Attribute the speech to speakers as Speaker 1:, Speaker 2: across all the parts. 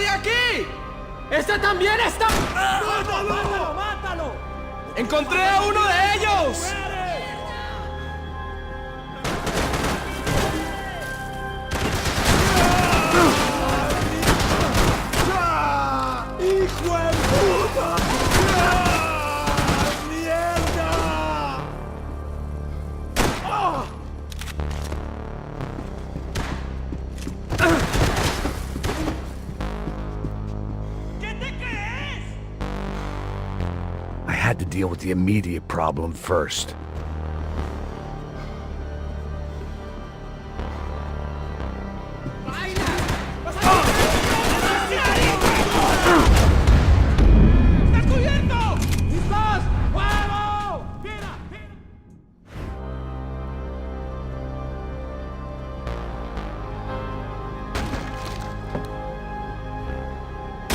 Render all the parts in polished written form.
Speaker 1: nadie aquí! ¡Ese también está!
Speaker 2: ¡Mátalo! ¡Mátalo!
Speaker 1: ¡Encontré a uno de ellos!
Speaker 2: ¡Hijo de puta! ¡Mierda! ¿Qué te crees?
Speaker 3: I had to deal with the immediate problem first.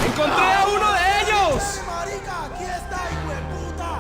Speaker 1: ¡Encontré a uno de ellos!
Speaker 2: ¡Marica! ¡Aquí está, hijo de puta!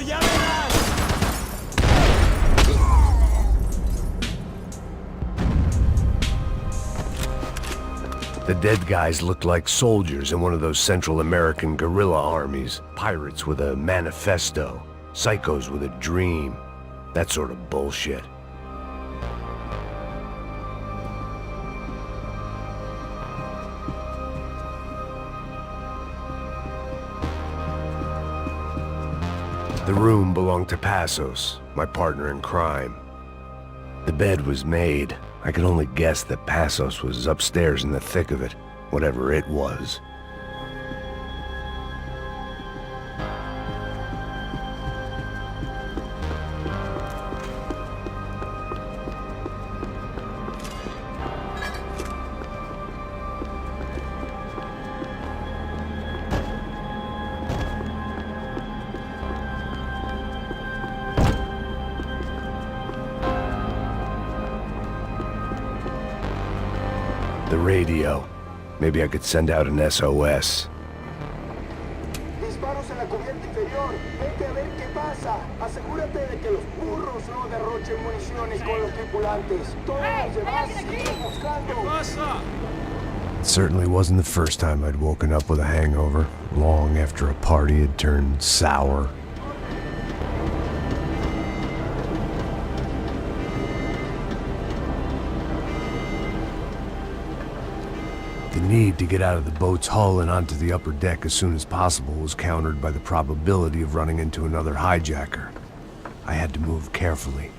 Speaker 2: ¡Ya verás!
Speaker 3: The dead guys looked like soldiers in one of those Central American guerrilla armies. Pirates with a manifesto. Psychos with a dream. That sort of bullshit. The room belonged to Passos, my partner in crime. The bed was made. I could only guess that Passos was upstairs in the thick of it, whatever it was. The radio. Maybe I could send out an SOS.
Speaker 2: Disparos en la cubierta inferior. Vete a ver qué pasa. Asegúrate de que los burros no derrochen municiones con los tripulantes. Todos los demás siguen buscando.
Speaker 3: It certainly wasn't the first time I'd woken up with a hangover, long after a party had turned sour. The need to get out of the boat's hull and onto the upper deck as soon as possible was countered by the probability of running into another hijacker. I had to move carefully.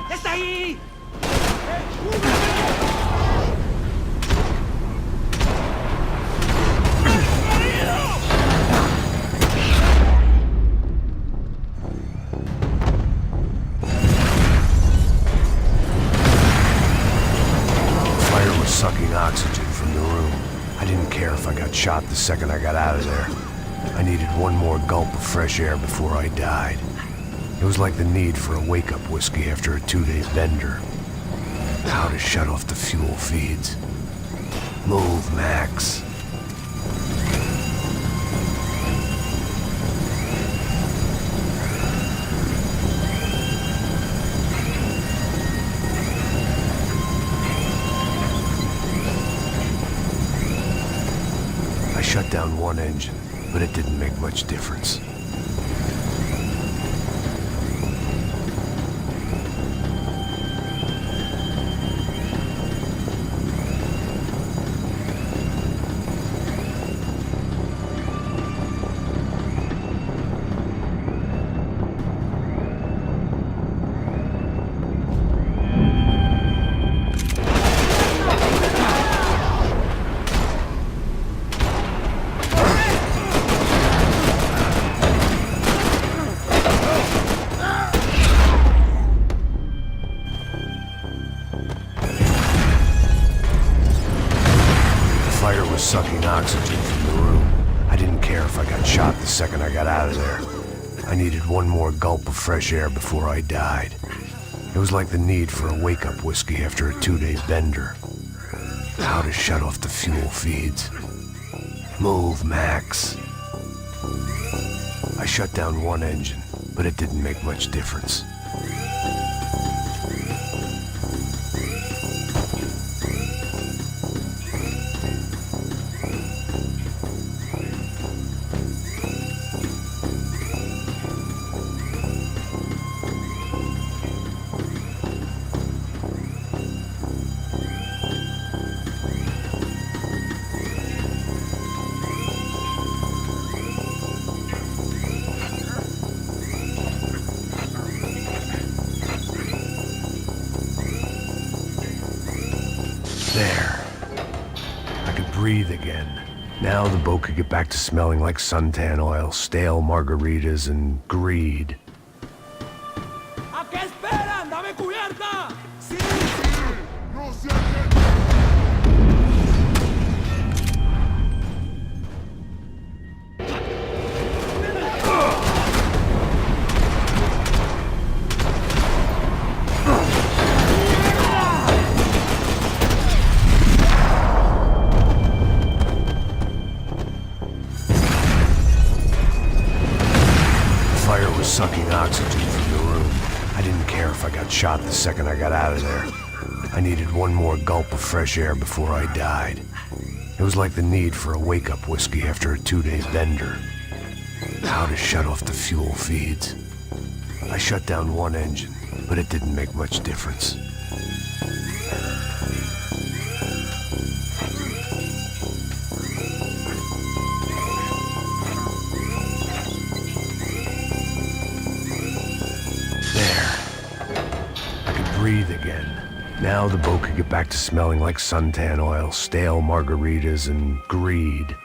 Speaker 2: ¡Está ahí!
Speaker 3: Fire was sucking oxygen from the room. I didn't care if I got shot the second I got out of there. I needed one more gulp of fresh air before I died. It was like the need for a wake-up whiskey after a 2-day bender. How to shut off the fuel feeds. Move, Max. one engine, but it didn't make much difference. Fire was sucking oxygen from the room. I didn't care if I got shot the second I got out of there. I needed one more gulp of fresh air before I died. It was like the need for a wake-up whiskey after a 2-day bender. How to shut off the fuel feeds. Move, Max. I shut down one engine, but it didn't make much difference. There. I could breathe again. Now the boat could get back to smelling like suntan oil, stale margaritas, and greed.
Speaker 1: ¿A qué esperan? ¡Dame cubierta!
Speaker 3: Sucking oxygen from the room. I didn't care if I got shot the second I got out of there. I needed one more gulp of fresh air before I died. It was like the need for a wake-up whiskey after a 2-day bender. How to shut off the fuel feeds. I shut down one engine, but it didn't make much difference. Breathe again. Now the boat could get back to smelling like suntan oil, stale margaritas, and greed.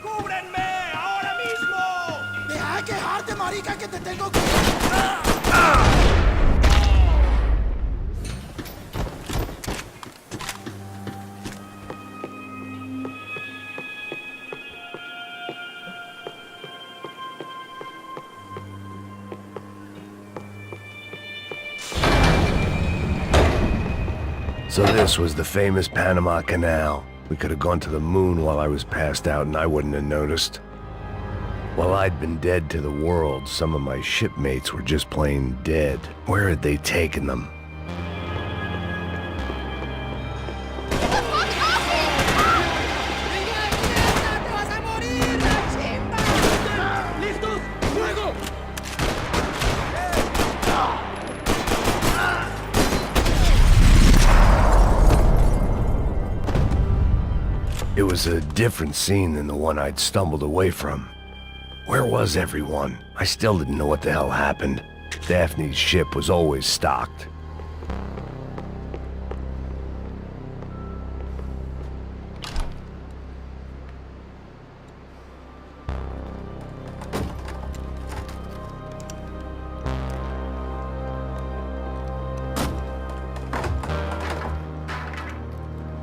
Speaker 1: ¡Cúbrenme! ¡Ahora mismo!
Speaker 4: ¡Deja de quejarte, marica, que te tengo que...
Speaker 3: So this was the famous Panama Canal. We could have gone to the moon while I was passed out and I wouldn't have noticed. While I'd been dead to the world, some of my shipmates were just plain dead. Where had they taken them?
Speaker 1: ¡Listos! ¡Fuego!
Speaker 3: It was a different scene than the one I'd stumbled away from. Where was everyone? I still didn't know what the hell happened. Daphne's ship was always stocked.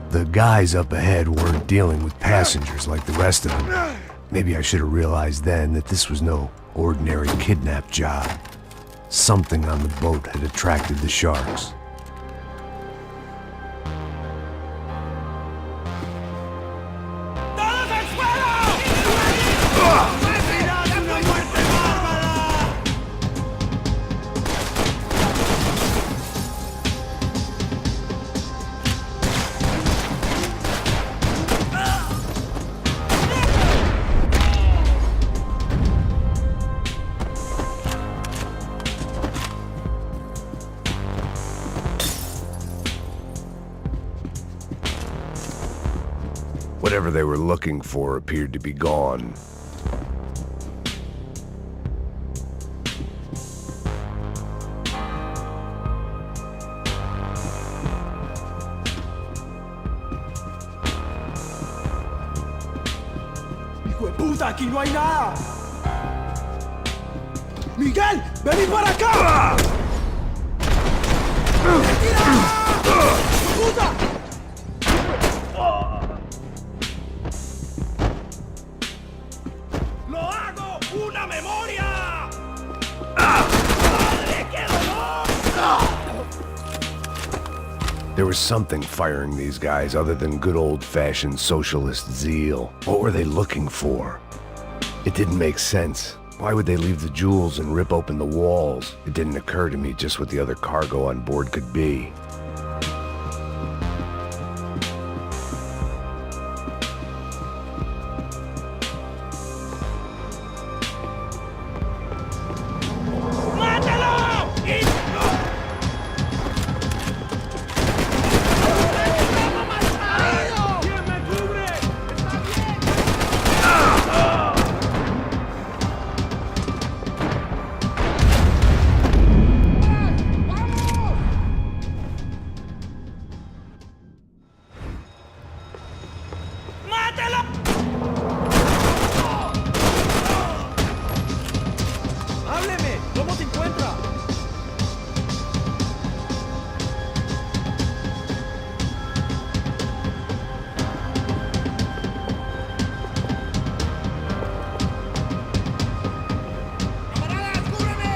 Speaker 3: The guys up ahead weren't dealing with passengers like the rest of them. Maybe I should have realized then that this was no ordinary kidnap job. Something on the boat had attracted the sharks.
Speaker 1: ¡Todos al suelo!
Speaker 3: Whatever they were looking for appeared to be gone.
Speaker 4: ¡Hijo de puta! ¡Aquí no hay nada! ¡Miguel! ¡Vení para acá! ¡Tira! ¡Puta!
Speaker 1: ¡Lo hago! ¡Una memoria! ¡Madre, qué dolor!
Speaker 3: There was something firing these guys other than good old-fashioned socialist zeal. What were they looking for? It didn't make sense. Why would they leave the jewels and rip open the walls? It didn't occur to me just what the other cargo on board could be.
Speaker 1: ¡Mátalo! ¿Quién me cubre? ¡Está bien! ¡Mátalo! ¡Hábleme! ¿Cómo se encuentra? ¡Camaradas, cúbreme!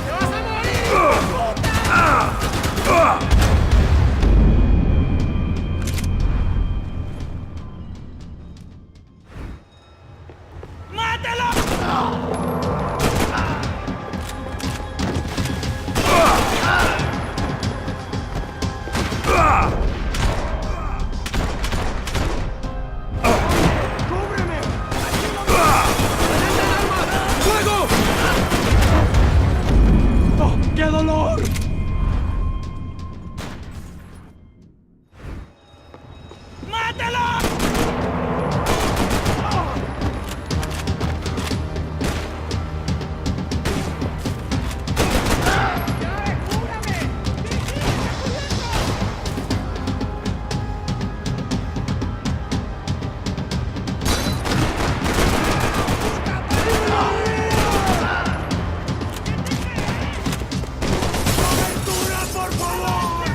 Speaker 1: ¡Te vas a morir! ¡Mátalo! ¡Cúbreme! ¡Fuego! ¡Oh, qué dolor! ¡Mátalo! ¡Por favor!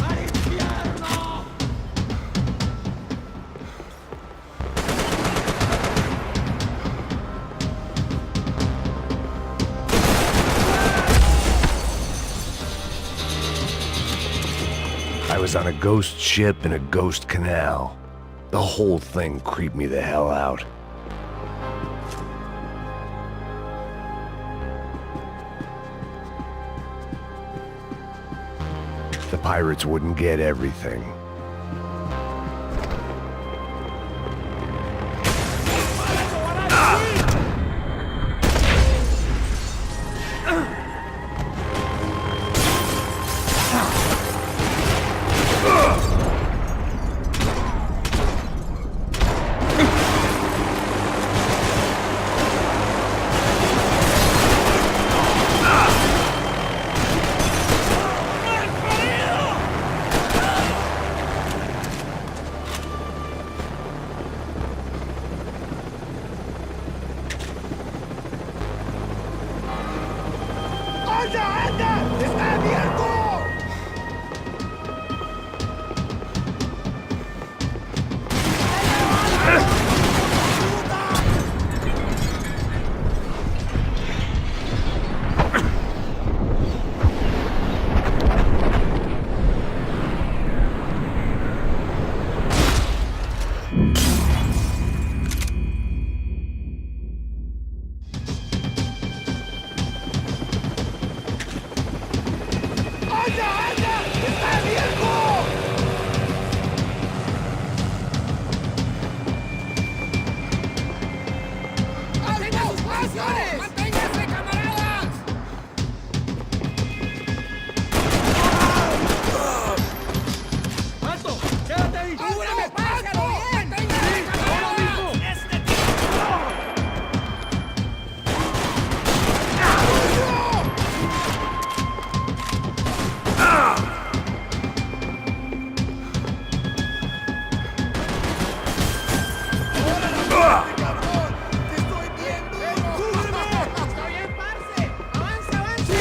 Speaker 1: ¡Al infierno!
Speaker 3: I was on a ghost ship in a ghost canal. The whole thing creeped me the hell out. The pirates wouldn't get everything.
Speaker 1: ¡Alto! ¡Quédate ahí!
Speaker 5: ¡Apúrame, pájaro! ¡Manténgase,
Speaker 1: ¡Ahora mismo!
Speaker 5: ¡Está bien, parce! ¡Avanza, avanza!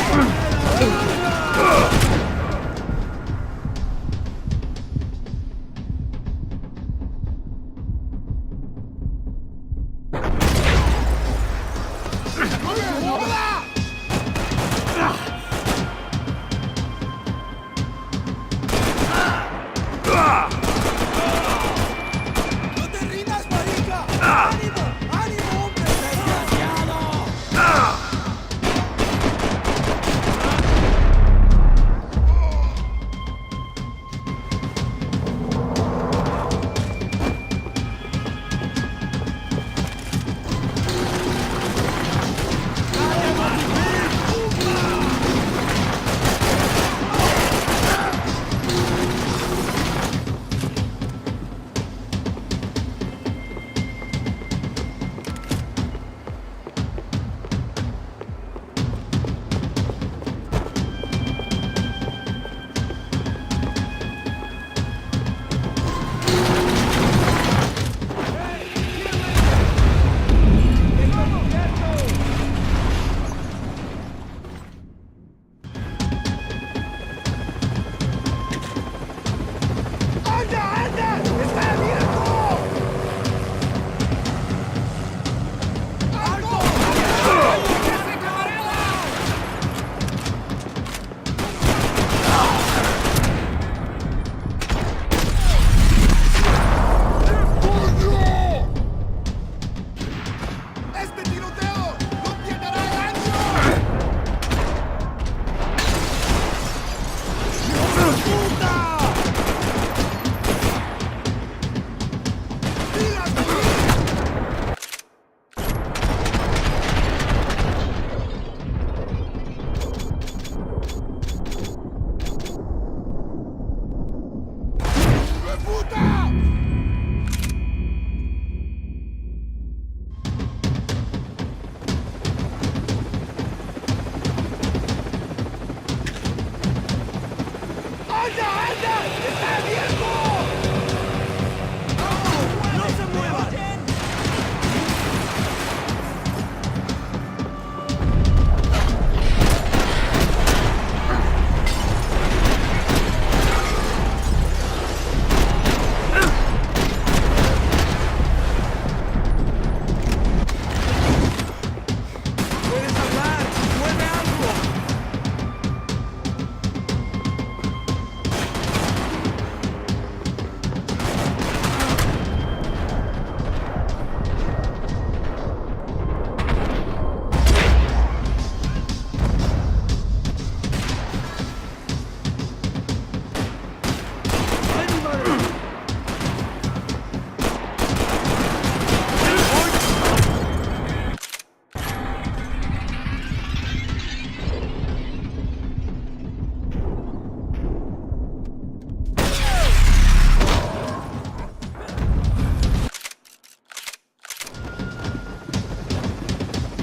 Speaker 4: ¡No te rindas, marica! ¡Ánimo! ¡Ánimo, hombre! ¡Desgraciado!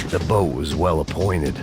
Speaker 3: The boat was well appointed.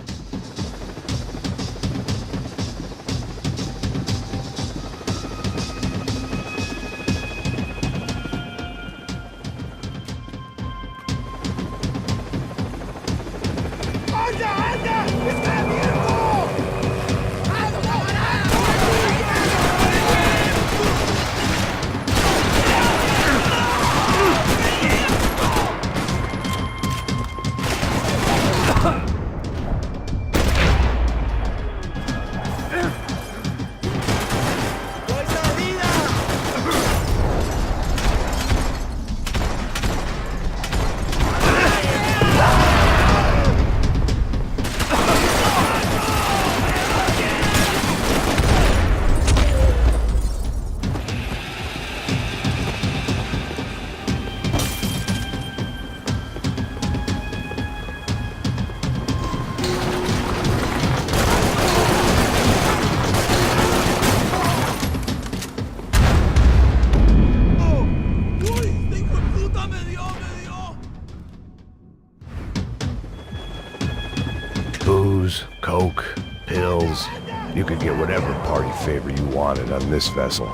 Speaker 3: could get whatever party favor you wanted on this vessel.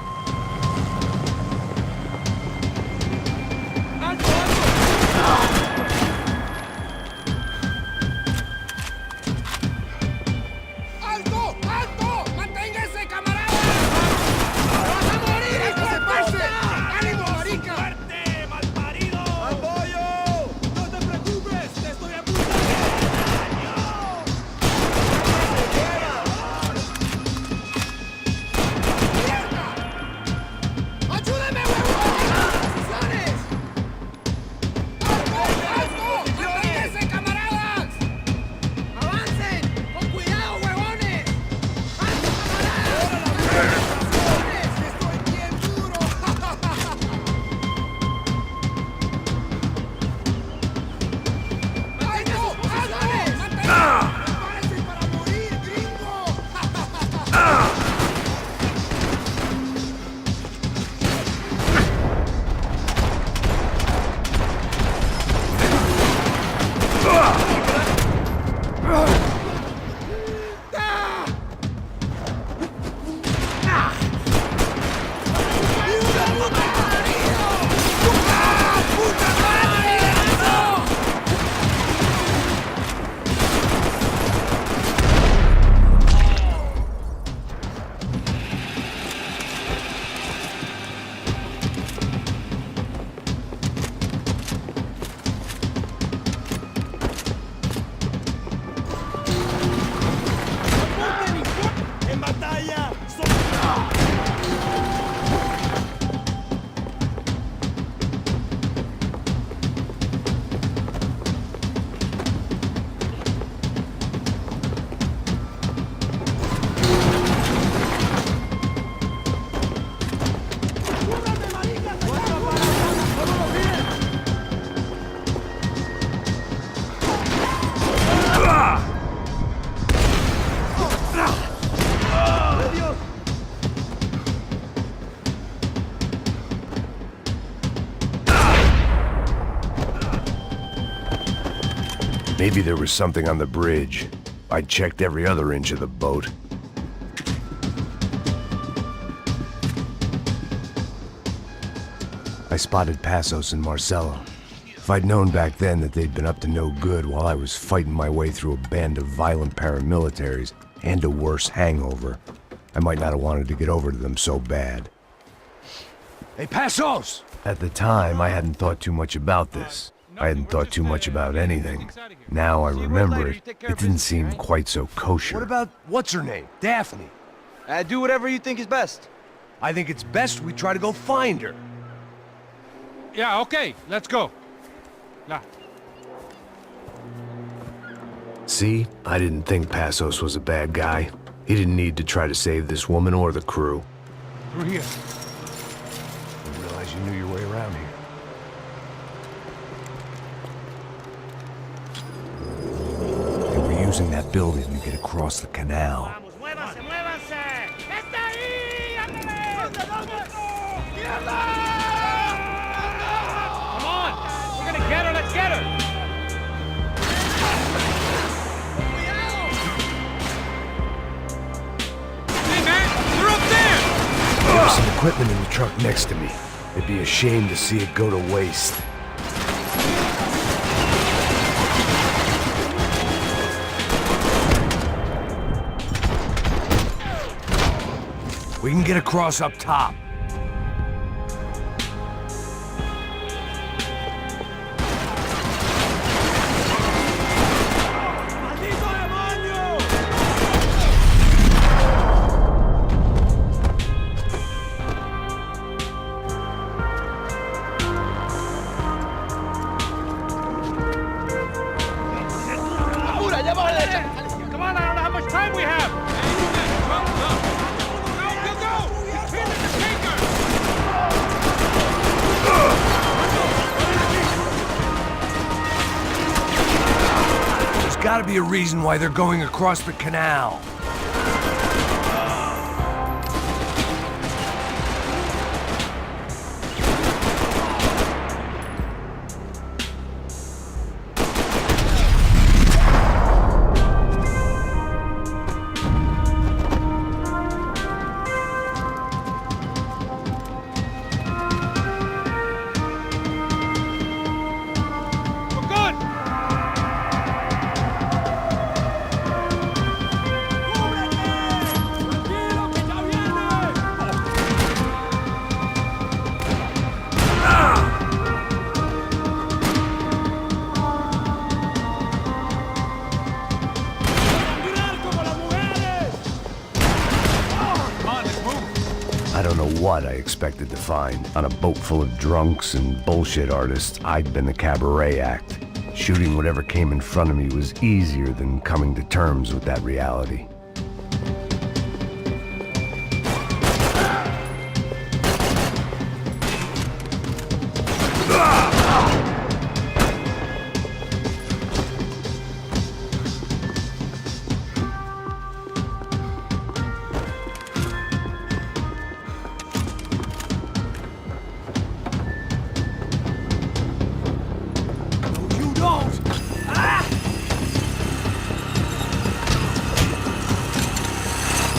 Speaker 5: ¡Alto! ¡Alto! ¡Manténgase, camarada! ¡Vas a morir, hijo de puta! ¡Ánimo, marica!
Speaker 1: ¡Fuerte, malparido!
Speaker 4: ¡Apoyo! ¡No te preocupes! ¡Te estoy apuntando!
Speaker 5: ¡Ayúdeme, huevón! ¡Posiciones! ¡Alto! ¡Alto! ¡Manténganse, camaradas! ¡Avancen! ¡Con cuidado, huevones! ¡Alto, camaradas! ¡Posiciones!
Speaker 4: ¡Estoy bien duro!
Speaker 5: ¡Alto! ¡Alto!
Speaker 4: ¡Prepárense para morir, gringo!
Speaker 1: ¡En batalla!
Speaker 3: Maybe there was something on the bridge. I checked every other inch of the boat. I spotted Passos and Marcelo. If I'd known back then that they'd been up to no good while I was fighting my way through a band of violent paramilitaries and a worse hangover, I might not have wanted to get over to them so bad.
Speaker 6: Hey, Passos!
Speaker 3: At the time, I hadn't thought too much about this. I hadn't thought too much about anything. Now I remember it, it didn't seem quite so kosher.
Speaker 6: What about, what's her name? Daphne.
Speaker 7: Do whatever you think is best.
Speaker 6: I think it's best we try to go find her.
Speaker 1: Yeah, okay, let's go. Nah.
Speaker 3: See? I didn't think Passos was a bad guy. He didn't need to try to save this woman or the crew.
Speaker 1: Through here.
Speaker 3: Didn't realize you knew your way around here. They were using that building to get across the canal.
Speaker 1: Vamos, muévanse, muévanse. ¡Está ahí! ¡Ándale! Come on! We're gonna get her, let's get her! Hey, man! They're up there!
Speaker 3: There's some equipment in the truck next to me. It'd be a shame to see it go to waste. We can get across up top.
Speaker 1: ¡Maldito demonio!
Speaker 7: ¡Apura, ya va a la derecha!
Speaker 1: Come on, I don't know how much time we have! Go, go! Go, go, go! He's hitting the tanker!
Speaker 3: There's gotta be a reason why they're going across the canal. don't know what I expected to find. On a boat full of drunks and bullshit artists, I'd been the cabaret act. Shooting whatever came in front of me was easier than coming to terms with that reality.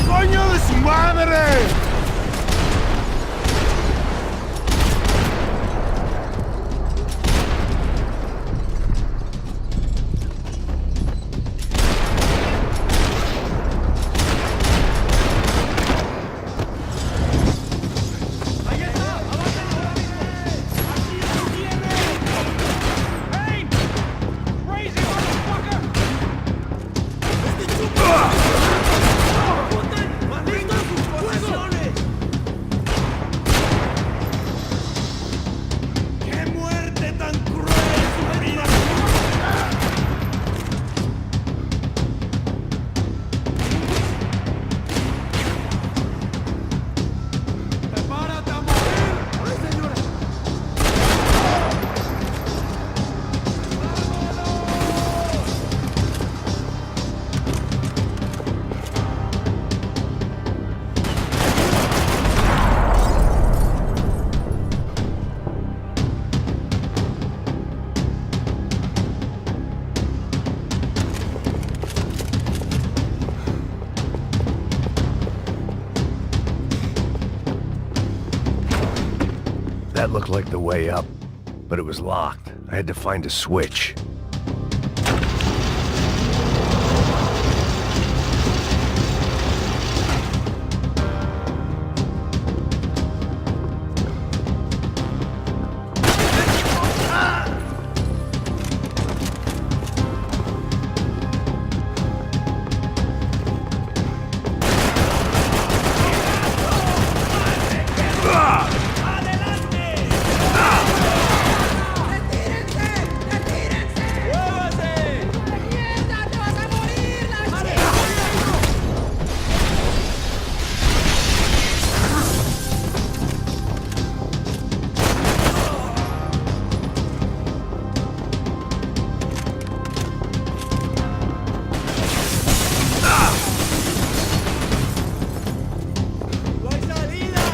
Speaker 5: ¡Coño de su madre!
Speaker 1: Payne! Crazy motherfucker!
Speaker 4: ¡Qué muerte tan cruel, Marina! ¡Prepárate a morir!
Speaker 3: That looked like the way up, but it was locked. I had to find a switch.
Speaker 4: ¡No hay salida!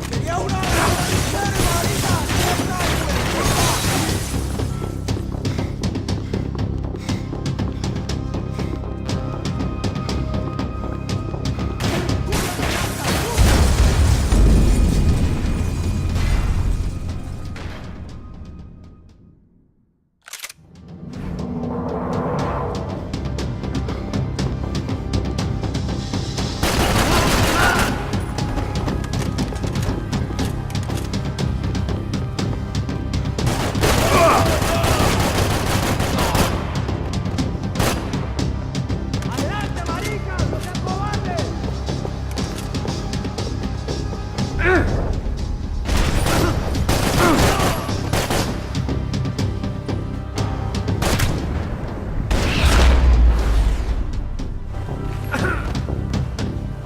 Speaker 4: ¡Sería una revolución, Marina! ¡Adelante, marica! ¡No seas cobarde!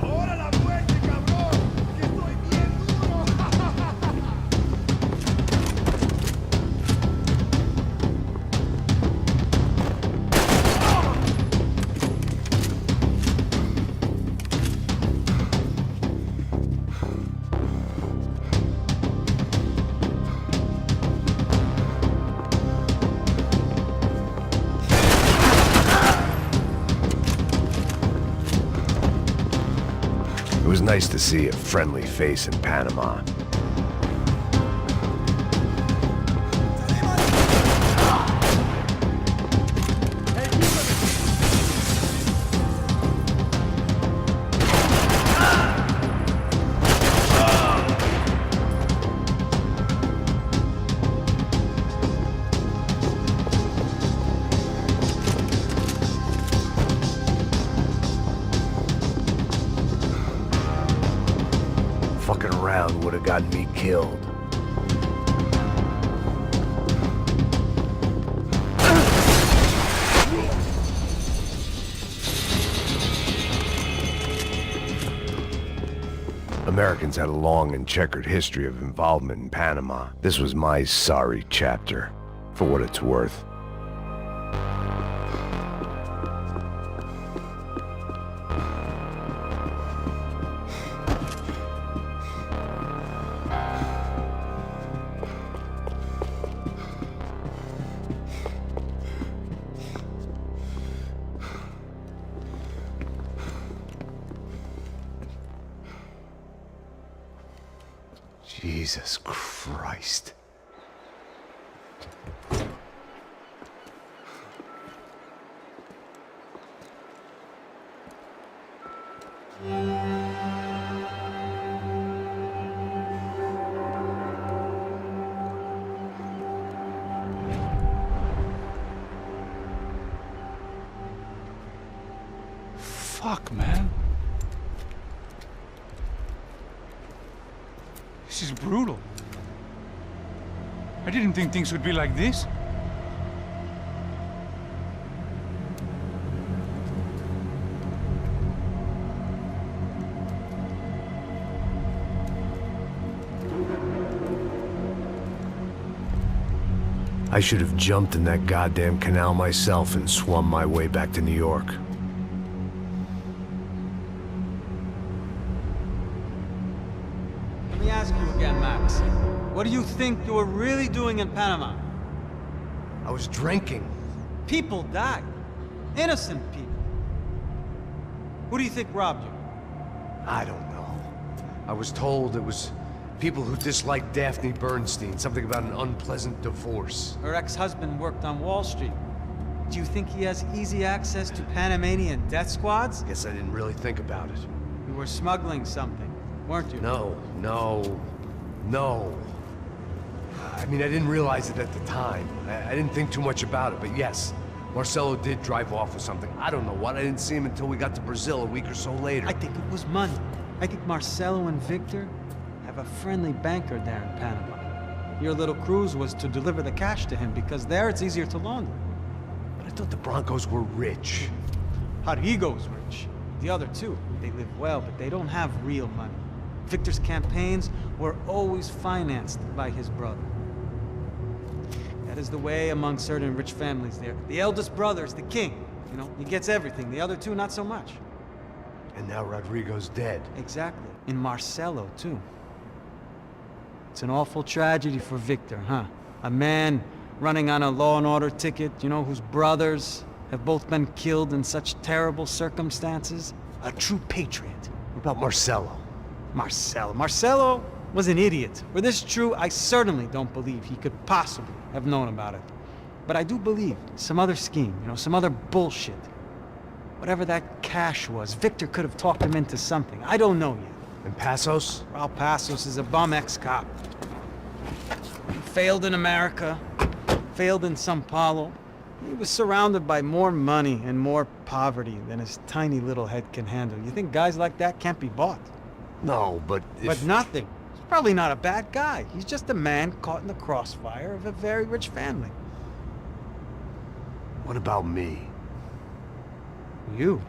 Speaker 4: ¡Ahora la muerte, cabrón! ¡Que estoy bien duro!
Speaker 3: It was nice to see a friendly face in Panama. around would have gotten me killed. Americans had a long and checkered history of involvement in Panama. This was my sorry chapter, for what it's worth. Jesus Christ.
Speaker 1: Fuck, man. This is brutal. I didn't think things would be like this.
Speaker 3: I should have jumped in that goddamn canal myself and swum my way back to New York.
Speaker 8: Let me ask you again, Max. What do you think you were really doing in Panama?
Speaker 6: I was drinking.
Speaker 8: People died. Innocent people. Who do you think robbed you?
Speaker 6: I don't know. I was told it was people who disliked Daphne Bernstein, something about an unpleasant divorce.
Speaker 8: Her ex-husband worked on Wall Street. Do you think he has easy access to Panamanian death squads?
Speaker 6: Guess I didn't really think about it.
Speaker 8: You were smuggling something, weren't you?
Speaker 6: No. I mean, I didn't realize it at the time. I didn't think too much about it, but yes, Marcelo did drive off with something. I don't know what. I didn't see him until we got to Brazil a week or so later.
Speaker 8: I think it was money. I think Marcelo and Victor have a friendly banker there in Panama. Your little cruise was to deliver the cash to him because there it's easier to launder.
Speaker 6: But I thought the Broncos were rich.
Speaker 8: Rodrigo's rich. The other two, they live well, but they don't have real money. Victor's campaigns were always financed by his brother. That is the way among certain rich families there. The eldest brother's the king. You know, he gets everything. The other two, not so much.
Speaker 6: And now Rodrigo's dead.
Speaker 8: Exactly. And Marcelo, too. It's an awful tragedy for Victor, huh? A man running on a law and order ticket, you know, whose brothers have both been killed in such terrible circumstances. A true patriot.
Speaker 6: What about Marcelo?
Speaker 8: Marcelo was an idiot. Were this true, I certainly don't believe he could possibly have known about it. But I do believe some other scheme, you know, some other bullshit. Whatever that cash was, Victor could have talked him into something. I don't know yet.
Speaker 6: And Passos?
Speaker 8: Raul Passos is a bum ex-cop. He failed in America, failed in Sao Paulo. He was surrounded by more money and more poverty than his tiny little head can handle. You think guys like that can't be bought?
Speaker 6: No, but if...
Speaker 8: But nothing. He's probably not a bad guy. He's just a man caught in the crossfire of a very rich family.
Speaker 3: What about me?
Speaker 8: You.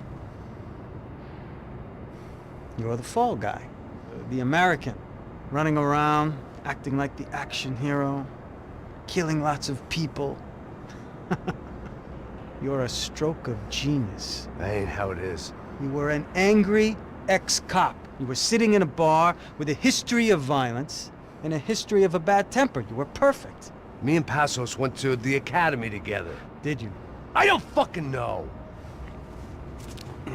Speaker 8: You're the fall guy. The American. Running around, acting like the action hero. Killing lots of people. You're a stroke of genius.
Speaker 3: That ain't how it is.
Speaker 8: You were an angry ex-cop. You were sitting in a bar with a history of violence and a history of a bad temper. You were perfect.
Speaker 3: Me and Passos went to the academy together.
Speaker 8: Did you?
Speaker 3: I don't fucking know!
Speaker 8: Okay,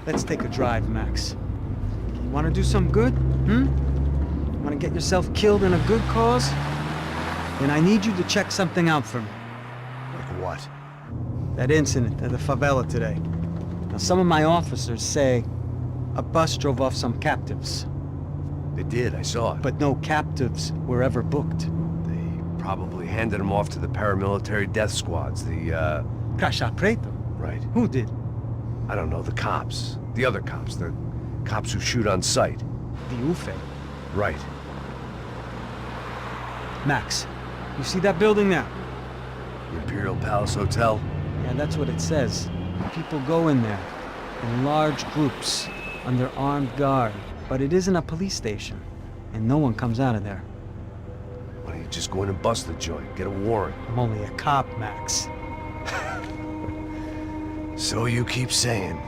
Speaker 8: let's take a drive, Max. You want to do some good? Want to get yourself killed in a good cause? Then I need you to check something out for me.
Speaker 3: Like what?
Speaker 8: That incident at the favela today. Now, some of my officers say a bus drove off some captives.
Speaker 3: They did, I saw it.
Speaker 8: But no captives were ever booked.
Speaker 3: They probably handed them off to the paramilitary death squads, the,
Speaker 8: Caixa Preto?
Speaker 3: Right.
Speaker 8: Who did?
Speaker 3: I don't know, the cops. The other cops. The cops who shoot on sight.
Speaker 8: the UFE.
Speaker 6: Right.
Speaker 8: Max, you see that building there?
Speaker 6: The Imperial Palace Hotel?
Speaker 8: Yeah, that's what it says. People go in there, in large groups, under armed guard. But it isn't a police station, and no one comes out of there.
Speaker 6: Why don't you just go in and bust the joint? Get a warrant.
Speaker 8: I'm only a cop, Max.
Speaker 6: So you keep saying.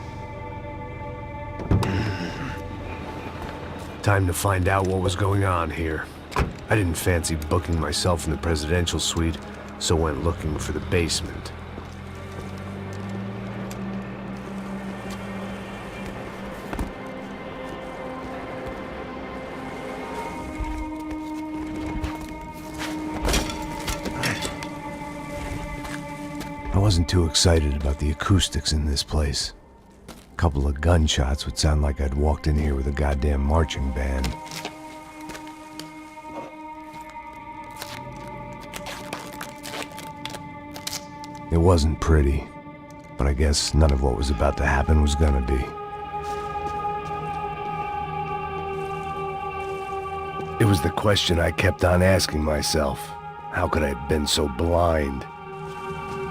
Speaker 6: Time to find out what was going on here. I didn't fancy booking myself in the presidential suite, so went looking for the basement. I wasn't too excited about the acoustics in this place. A couple of gunshots would sound like I'd walked in here with a goddamn marching band. It wasn't pretty, but I guess none of what was about to happen was gonna be. It was the question I kept on asking myself. How could I have been so blind?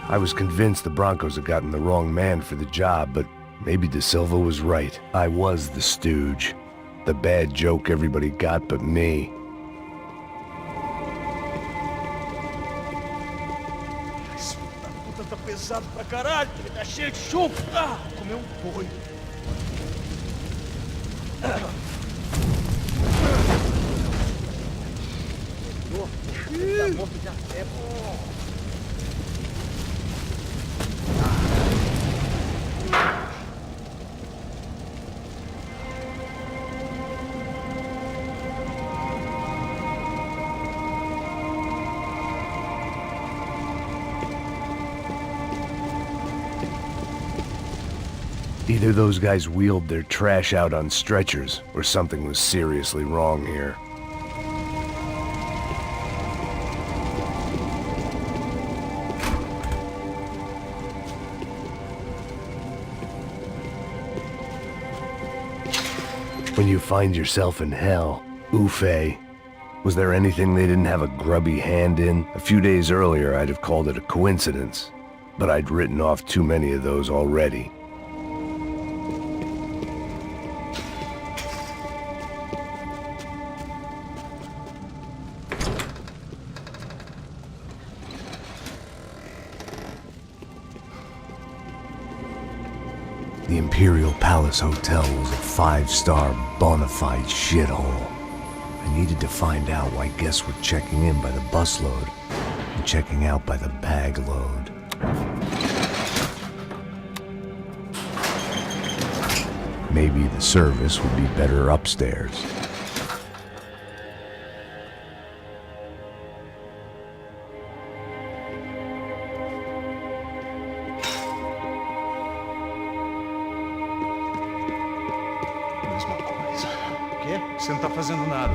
Speaker 6: I was convinced the Broncos had gotten the wrong man for the job, but maybe De Silva was right. I was the stooge. The bad joke everybody got but me.
Speaker 4: Esse filho da puta tá pesado pra caralho, ele tá cheio de chumbo. Ah, comeu boi.
Speaker 3: Either those guys wheeled their trash out on stretchers, or something was seriously wrong here. When you find yourself in hell, Ufe, was there anything they didn't have a grubby hand in? A few days earlier, I'd have called it a coincidence, but I'd written off too many of those already. The Imperial Palace Hotel was a five-star bona fide shithole. I needed to find out why guests were checking in by the busload and checking out by the bag load. Maybe the service would be better upstairs.
Speaker 4: Mesma coisa. O quê? Você não tá fazendo nada.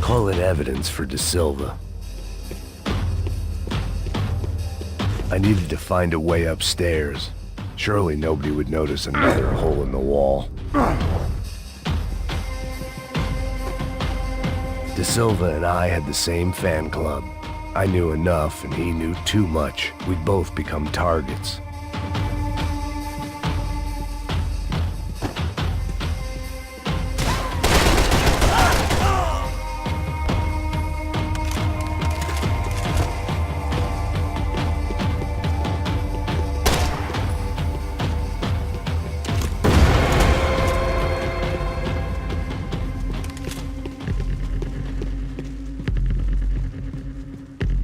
Speaker 6: Call it evidence for De Silva. I needed to find a way upstairs. Surely nobody would notice another hole in the wall. De Silva and I had the same fan club. I knew enough and he knew too much. We'd both become targets.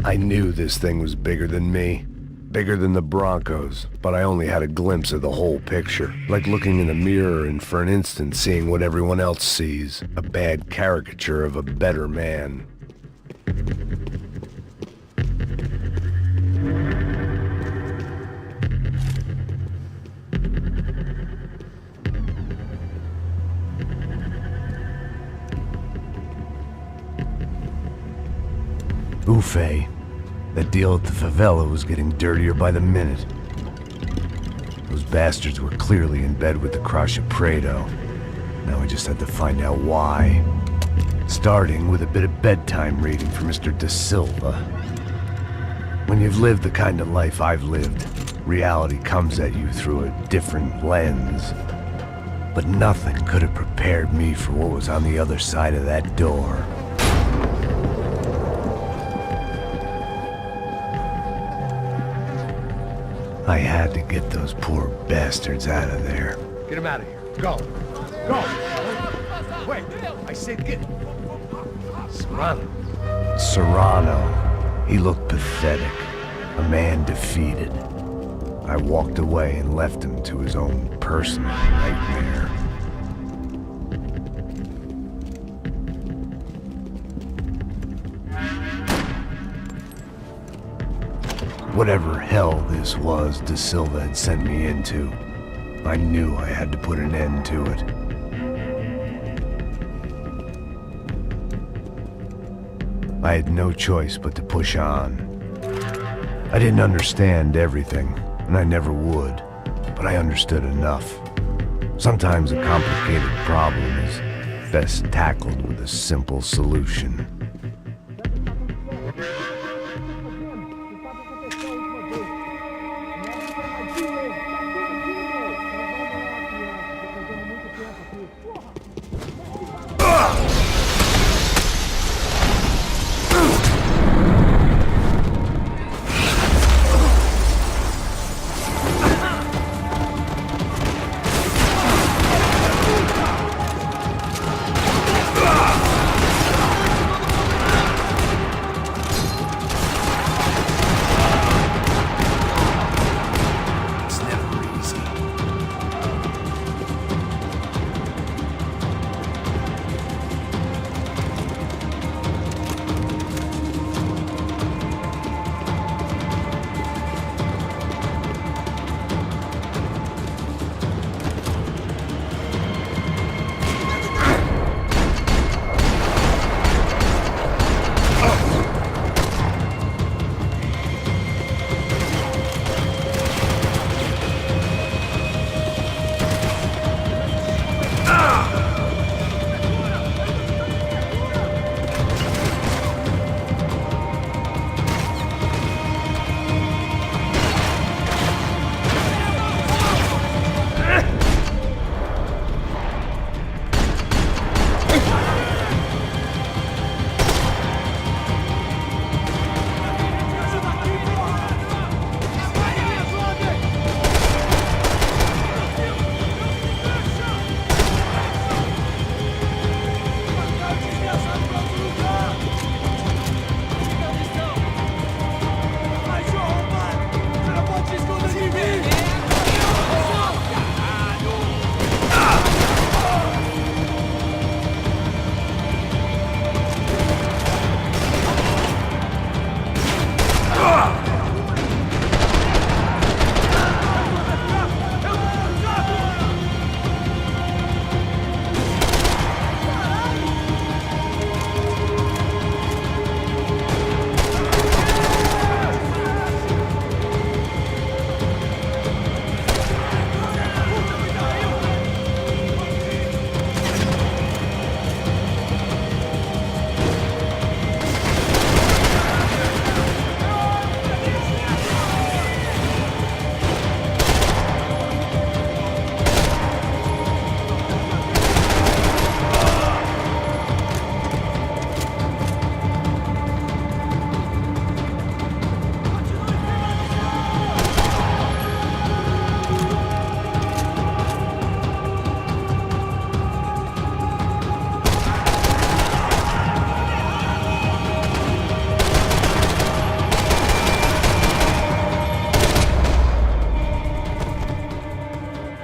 Speaker 6: I knew this thing was bigger than me, bigger than the Broncos, but I only had a glimpse of the whole picture, like looking in a mirror and for an instant seeing what everyone else sees, a bad caricature of a better man. Ufe. That deal at the favela was getting dirtier by the minute. Those bastards were clearly in bed with the Crusher Prado. Now I just had to find out why. Starting with a bit of bedtime reading for Mr. De Silva. When you've lived the kind of life I've lived, reality comes at you through a different lens. But nothing could have prepared me for what was on the other side of that door. I had to get those poor bastards out of there.
Speaker 4: Get him out of here. Go. Go. Wait, I said get... Serrano.
Speaker 6: Serrano. He looked pathetic. A man defeated. I walked away and left him to his own personal nightmare. Whatever hell this was De Silva had sent me into, I knew I had to put an end to it. I had no choice but to push on. I didn't understand everything, and I never would, but I understood enough. Sometimes a complicated problem is best tackled with a simple solution.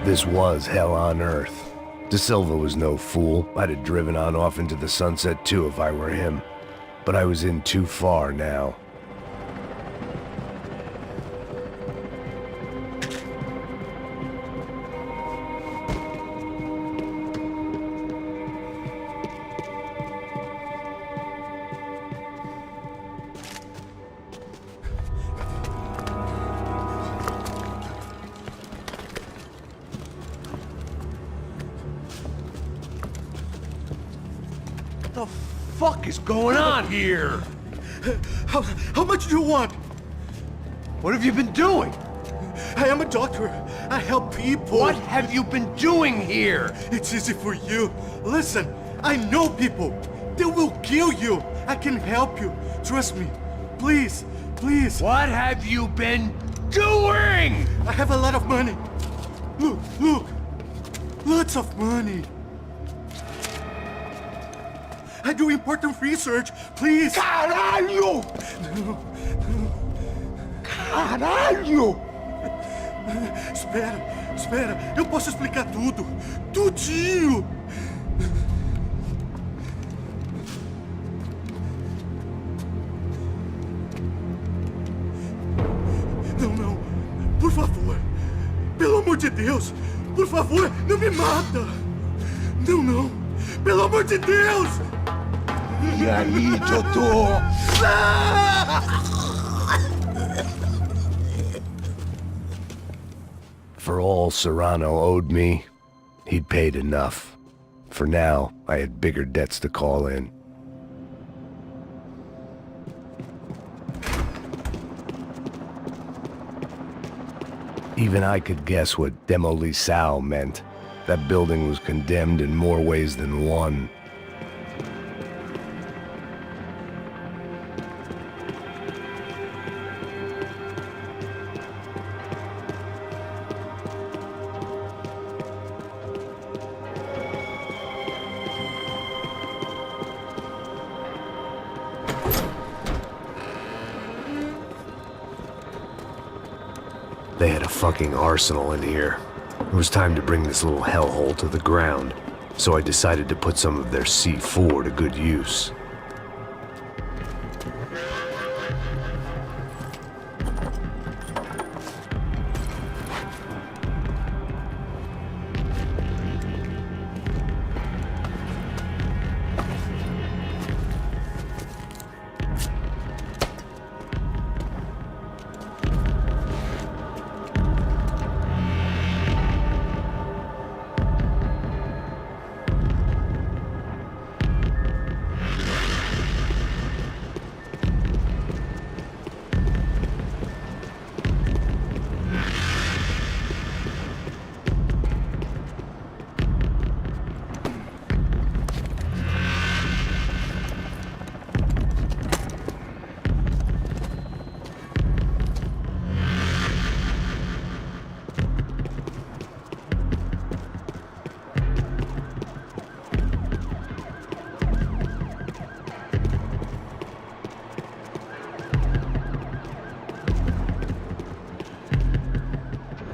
Speaker 6: This was hell on earth. De Silva was no fool. I'd have driven on off into the sunset too if I were him. But I was in too far now.
Speaker 4: What the fuck is going on here?
Speaker 5: How much do you want?
Speaker 4: What have you been doing?
Speaker 5: I am a doctor.
Speaker 4: I help people.
Speaker 3: What have you been doing here?
Speaker 4: It's easy for you. Listen, I know people. They will kill you. I can help you. Trust me. Please, please.
Speaker 3: What have you been doing?
Speaker 4: I have a lot of money. Look, look. Lots of money. I do important research. Please.
Speaker 3: Caralho! Caralho!
Speaker 4: Espera, espera. Eu posso explicar tudo. Tudinho. Não, não. Por favor. Pelo amor de Deus. Por favor, não me mata. Não, não. Pelo amor de Deus.
Speaker 3: E aí, doutor?
Speaker 6: For all Serrano owed me, he'd paid enough. For now, I had bigger debts to call in. Even I could guess what Demolisão meant. That building was condemned in more ways than one. They had a fucking arsenal in here. It was time to bring this little hellhole to the ground, so I decided to put some of their C4 to good use.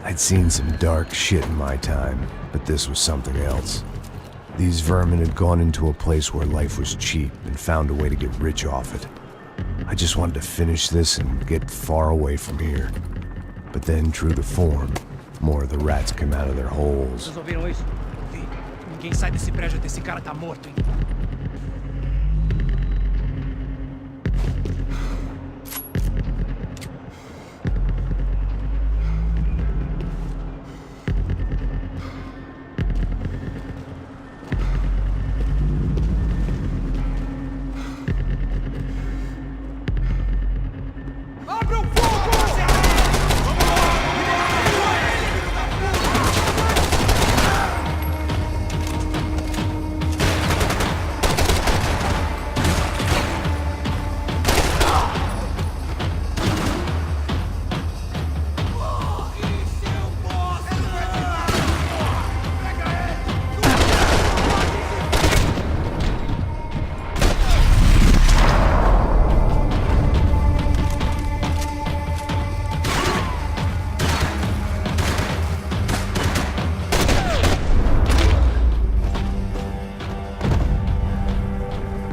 Speaker 6: I'd seen some dark shit in my time, but this was something else. These vermin had gone into a place where life was cheap and found a way to get rich off it. I just wanted to finish this and get far away from here. But then, true to form, more of the rats came out of their holes.
Speaker 1: Vocês ouviram isso? Vi. Ninguém sai desse prédio até esse cara tá morto, hein?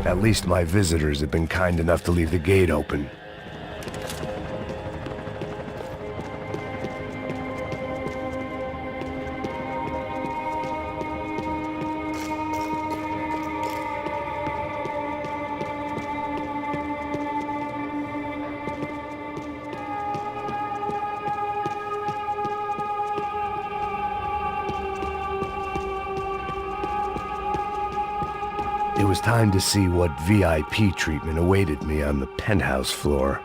Speaker 6: At least my visitors had been kind enough to leave the gate open. It was time to see what VIP treatment awaited me on the penthouse floor.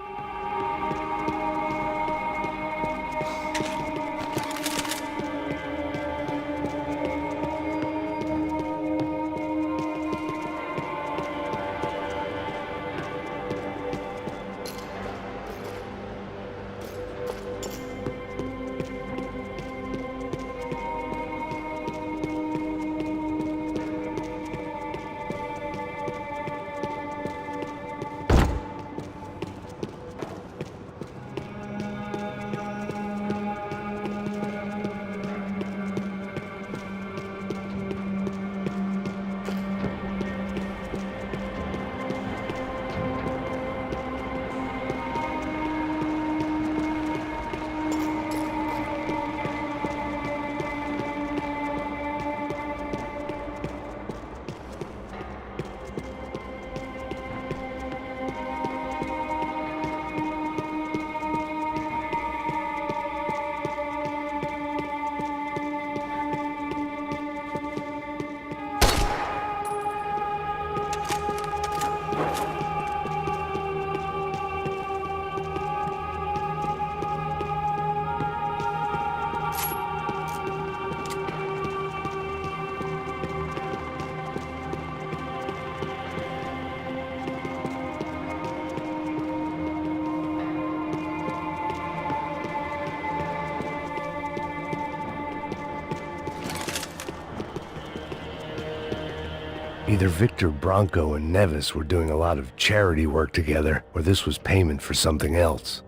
Speaker 6: Either Victor, Bronco, and Nevis were doing a lot of charity work together, or this was payment for something else.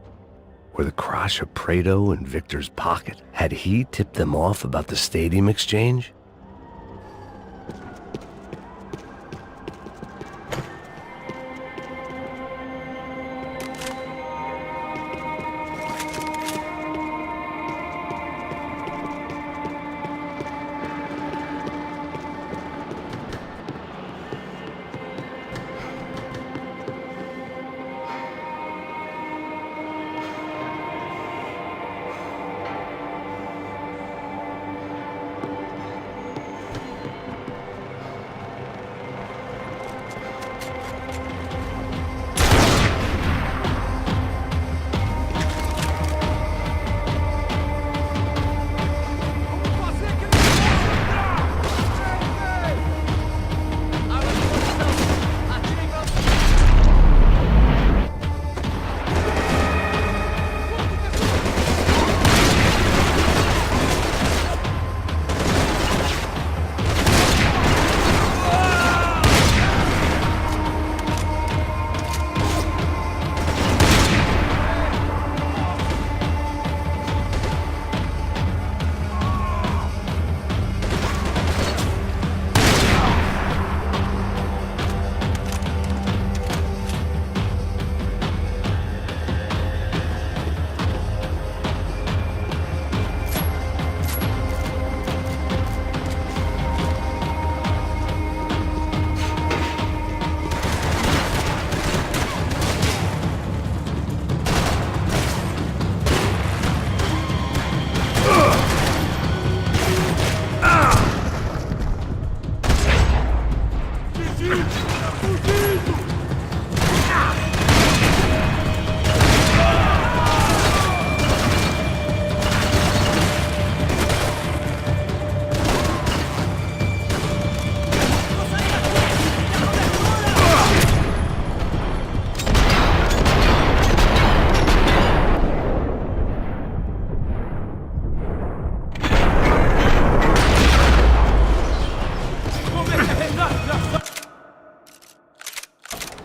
Speaker 6: Were the Crash of Prado in Victor's pocket? Had he tipped them off about the stadium exchange?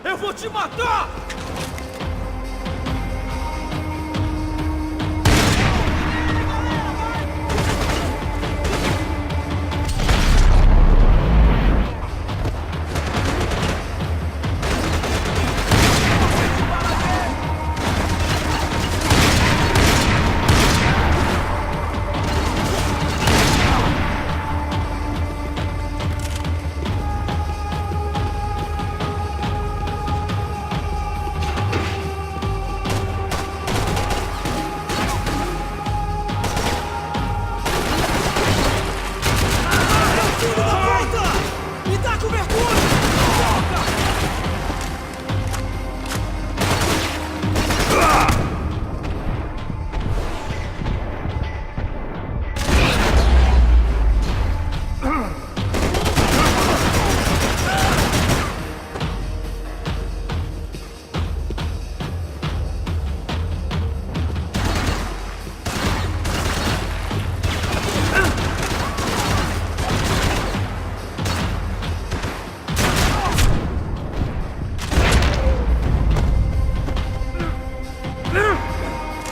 Speaker 1: Eu vou te matar!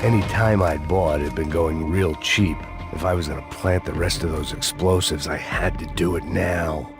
Speaker 6: Any time I'd bought had been going real cheap. If I was gonna plant the rest of those explosives, I had to do it now.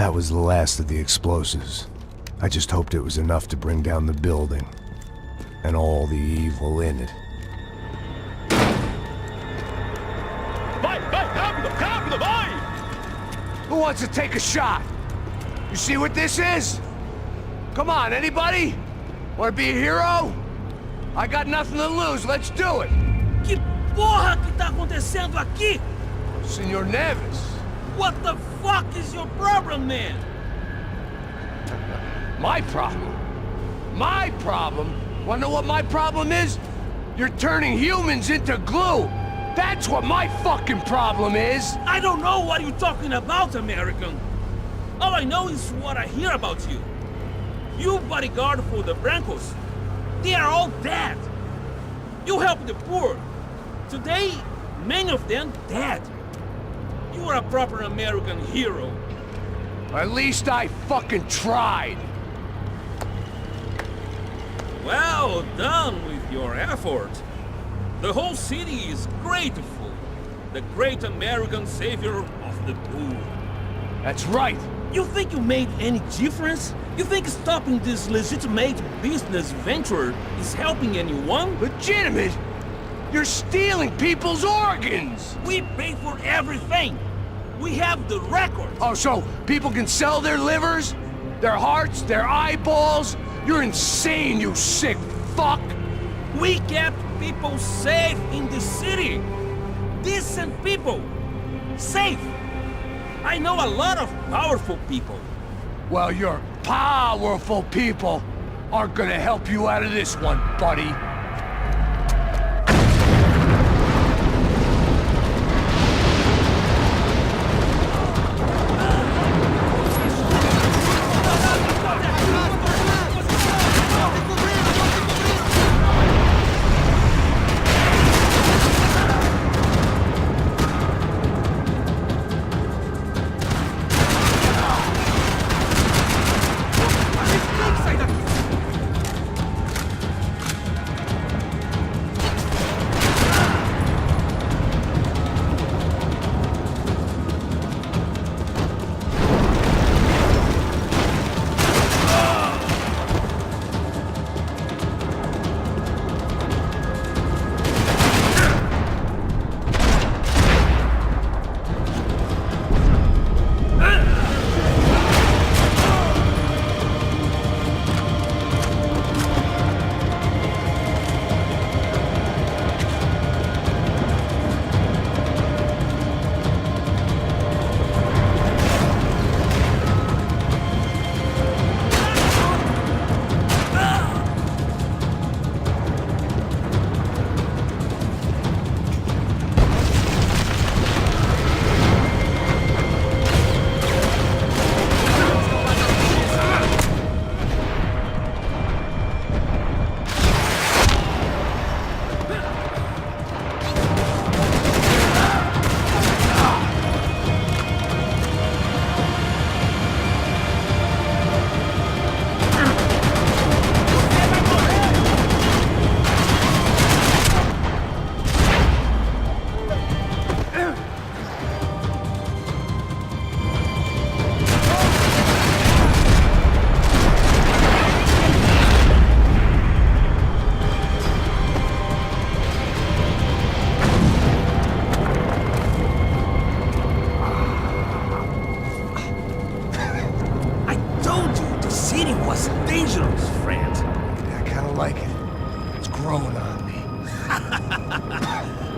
Speaker 3: That was the last of the explosives. I just hoped it was enough to bring down the building. And all the evil in it.
Speaker 6: Who wants to take a shot? You see what this is? Come on, anybody? Want to be a hero? I got nothing to lose, let's do it!
Speaker 9: Que porra que tá acontecendo aqui?
Speaker 6: Senor Neves.
Speaker 9: What the fuck is your problem, man?
Speaker 6: My problem? My problem? Wanna know what my problem is? You're turning humans into glue! That's what my fucking problem is!
Speaker 9: I don't know what you're talking about, American. All I know is what I hear about you. You bodyguard for the Brancos. They are all dead. You help the poor. Today, many of them dead. You are a proper American hero.
Speaker 6: At least I fucking tried!
Speaker 9: Well done with your effort. The whole city is grateful. The great American savior of the poor.
Speaker 6: That's right!
Speaker 9: You think you made any difference? You think stopping this legitimate business venture is helping anyone?
Speaker 6: Legitimate? You're stealing people's organs!
Speaker 9: We pay for everything. We have the records.
Speaker 6: Oh, so people can sell their livers? Their hearts? Their eyeballs? You're insane, you sick fuck!
Speaker 9: We kept people safe in the city. Decent people. Safe. I know a lot of powerful people.
Speaker 6: Well, your powerful people aren't gonna help you out of this one, buddy.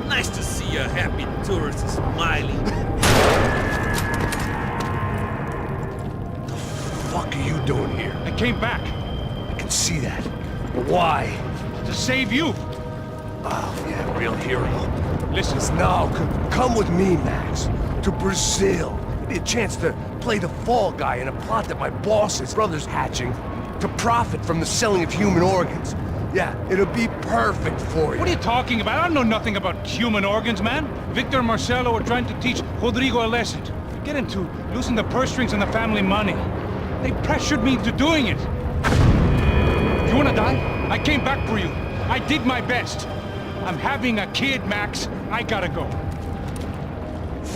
Speaker 9: Nice to see a happy tourist smiling.
Speaker 6: The fuck are you doing here?
Speaker 1: I came back
Speaker 6: I can see that. But why?
Speaker 1: to save you.
Speaker 6: Oh, yeah, real hero.
Speaker 1: Listen,
Speaker 6: No, come with me, Max. To Brazil. Give me a chance to play the fall guy in a plot that my boss's brother's hatching to profit from the selling of human organs. Yeah, it'll be perfect for you.
Speaker 1: what are you talking about? I know nothing about human organs, man. Victor and Marcelo were trying to teach Rodrigo a lesson. To get into losing the purse strings and the family money. They pressured me into doing it. You wanna die? I came back for you. I did my best. I'm having a kid, Max. I gotta go.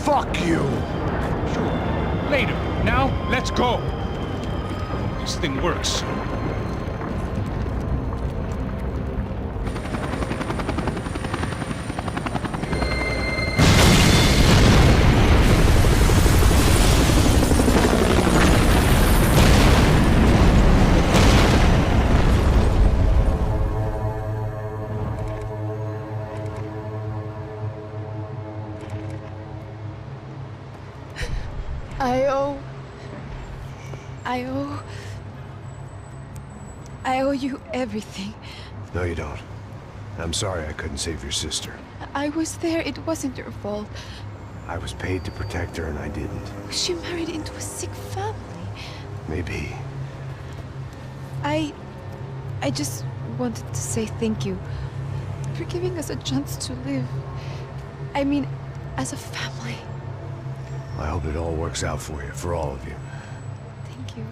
Speaker 6: Fuck you.
Speaker 1: Sure. Later. Now, let's go. This thing works.
Speaker 10: I owe you everything.
Speaker 6: No, you don't. I'm sorry I couldn't save your sister.
Speaker 10: I was there. It wasn't your fault.
Speaker 6: I was paid to protect her and I didn't.
Speaker 10: She married into a sick family.
Speaker 6: Maybe.
Speaker 10: I just wanted to say thank you for giving us a chance to live. I mean, as a family.
Speaker 6: I hope it all works out for you, for all of you.
Speaker 10: Thank you.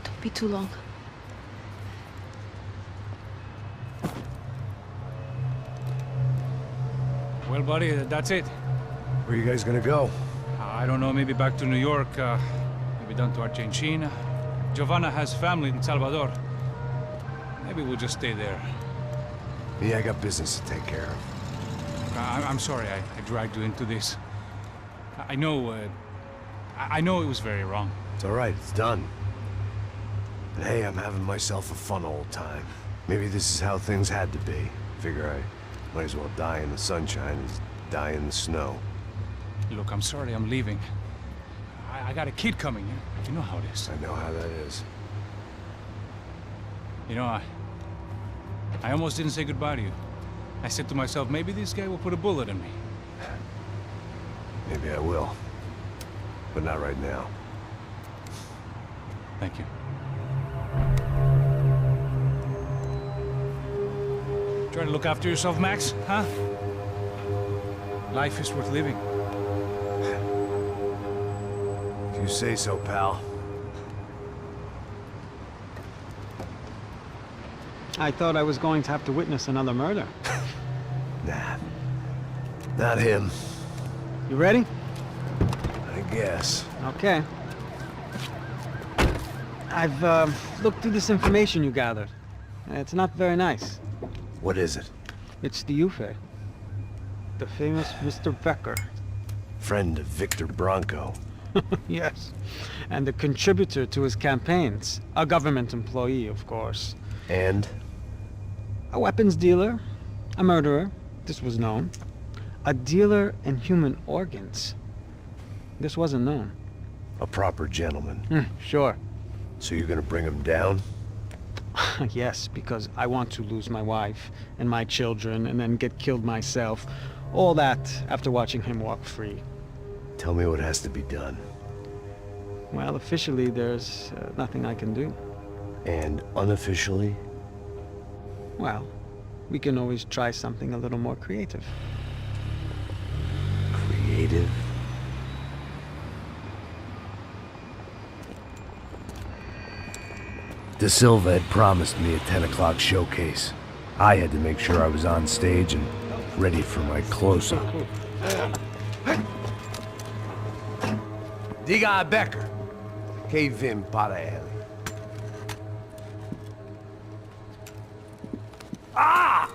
Speaker 10: Don't be too long.
Speaker 1: Well, buddy, that's it.
Speaker 6: Where are you guys gonna go?
Speaker 1: I don't know, maybe back to New York, maybe down to Argentina. Giovanna has family in Salvador. Maybe we'll just stay there.
Speaker 6: Yeah, I got business to take care of.
Speaker 1: I'm sorry I dragged you into this. I know it was very wrong.
Speaker 6: It's all right, it's done. But hey, I'm having myself a fun old time. Maybe this is how things had to be. Figure I might as well die in the sunshine as die in the snow.
Speaker 1: Look, I'm sorry I'm leaving. I got a kid coming. You know how it is.
Speaker 6: I know how that is.
Speaker 1: You know, I almost didn't say goodbye to you. I said to myself, maybe this guy will put a bullet in me.
Speaker 6: Maybe I will. But not right now.
Speaker 1: Thank you. Try to look after yourself, Max, huh? Life is worth living.
Speaker 6: If you say so, pal.
Speaker 8: I thought I was going to have to witness another murder.
Speaker 6: Nah. Not him.
Speaker 8: You ready?
Speaker 6: I guess.
Speaker 8: Okay. I've looked through this information you gathered. It's not very nice.
Speaker 6: What is it?
Speaker 8: It's the Ufe. The famous Mr. Becker.
Speaker 6: Friend of Victor Bronco.
Speaker 8: Yes. And a contributor to his campaigns. A government employee, of course.
Speaker 6: And?
Speaker 8: A weapons dealer. A murderer. This was known. A dealer in human organs. This wasn't known.
Speaker 6: A proper gentleman.
Speaker 8: Sure.
Speaker 6: So you're gonna bring him down?
Speaker 8: Yes, because I want to lose my wife and my children and then get killed myself. All that after watching him walk free.
Speaker 6: Tell me what has to be done.
Speaker 8: Well, officially, there's nothing I can do.
Speaker 6: And unofficially?
Speaker 8: Well, we can always try something a little more creative.
Speaker 6: Creative? De Silva had promised me a 10 o'clock showcase. I had to make sure I was on stage and ready for my close-up. Diga a Becker. Que vim para ele. Ah!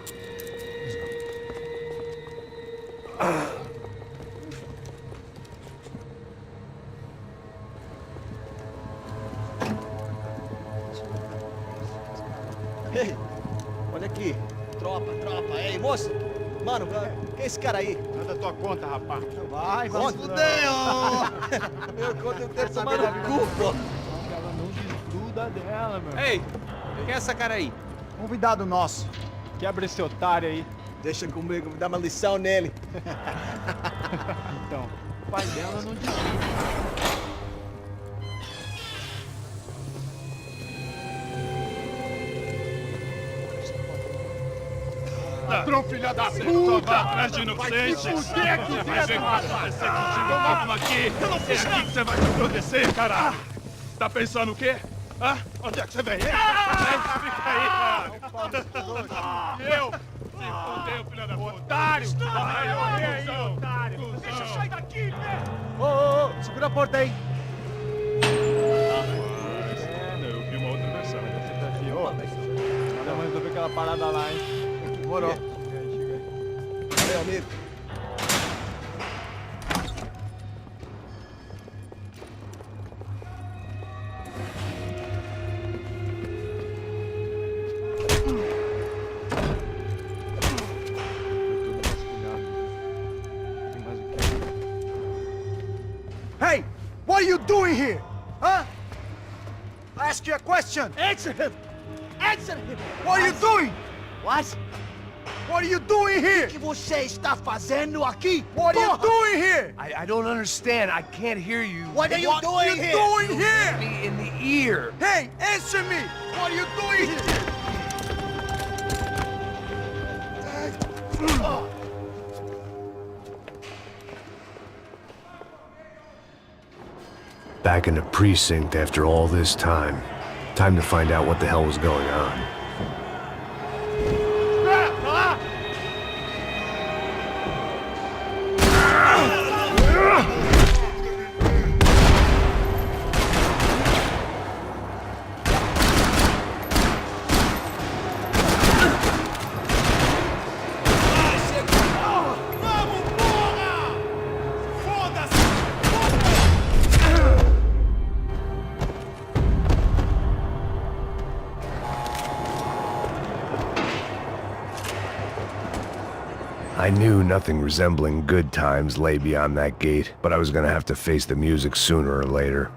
Speaker 7: Ei, olha aqui. Tropa. Ei, moço. Mano, quem é esse cara aí?
Speaker 5: Nada tua conta, rapaz.
Speaker 7: Vai, se fudeu! Meu conta eu quero tomar no cu, pô.
Speaker 5: Ela não desgruda dela, meu.
Speaker 7: Ei, quem é essa cara aí?
Speaker 5: Convidado nosso. Quebra esse otário aí.
Speaker 7: Deixa comigo, me dá uma lição nele.
Speaker 5: Então, o pai dela não desgruda. Ladrão, filha da puta! Vai atrás de inocente! Fuder aqui dentro! Vai ver o que vai acontecer contigo! Vamos aqui! Eu não fiz nada! O que você vai te acontecer, caralho? Tá pensando o quê? Hã? Onde é que você vem? Fica aí, cara! Eu? Se fudeu, filha da puta! Otário! Vai, aí, otário! Deixa eu sair daqui, né?
Speaker 7: Ô, Segura a porta aí.
Speaker 5: Eu vi uma outra versão.
Speaker 7: Olha, mas eu vi aquela parada lá, hein? Demorou. Valeu, amigo.
Speaker 4: Hey, what are you doing here? Huh? I ask you a question.
Speaker 7: Answer him! Answer him!
Speaker 4: What are you doing?
Speaker 7: What?
Speaker 4: What are you doing here?
Speaker 7: O que você está fazendo aqui?
Speaker 4: What are you doing here?
Speaker 3: I don't understand. I can't hear you.
Speaker 7: What are you doing here?
Speaker 4: Doing here?
Speaker 3: Me in the ear.
Speaker 4: Hey, answer me! What are you doing here?
Speaker 3: Back in the precinct after all this time. Time to find out what the hell was going on. I knew nothing resembling good times lay beyond that gate, but I was gonna have to face the music sooner or later.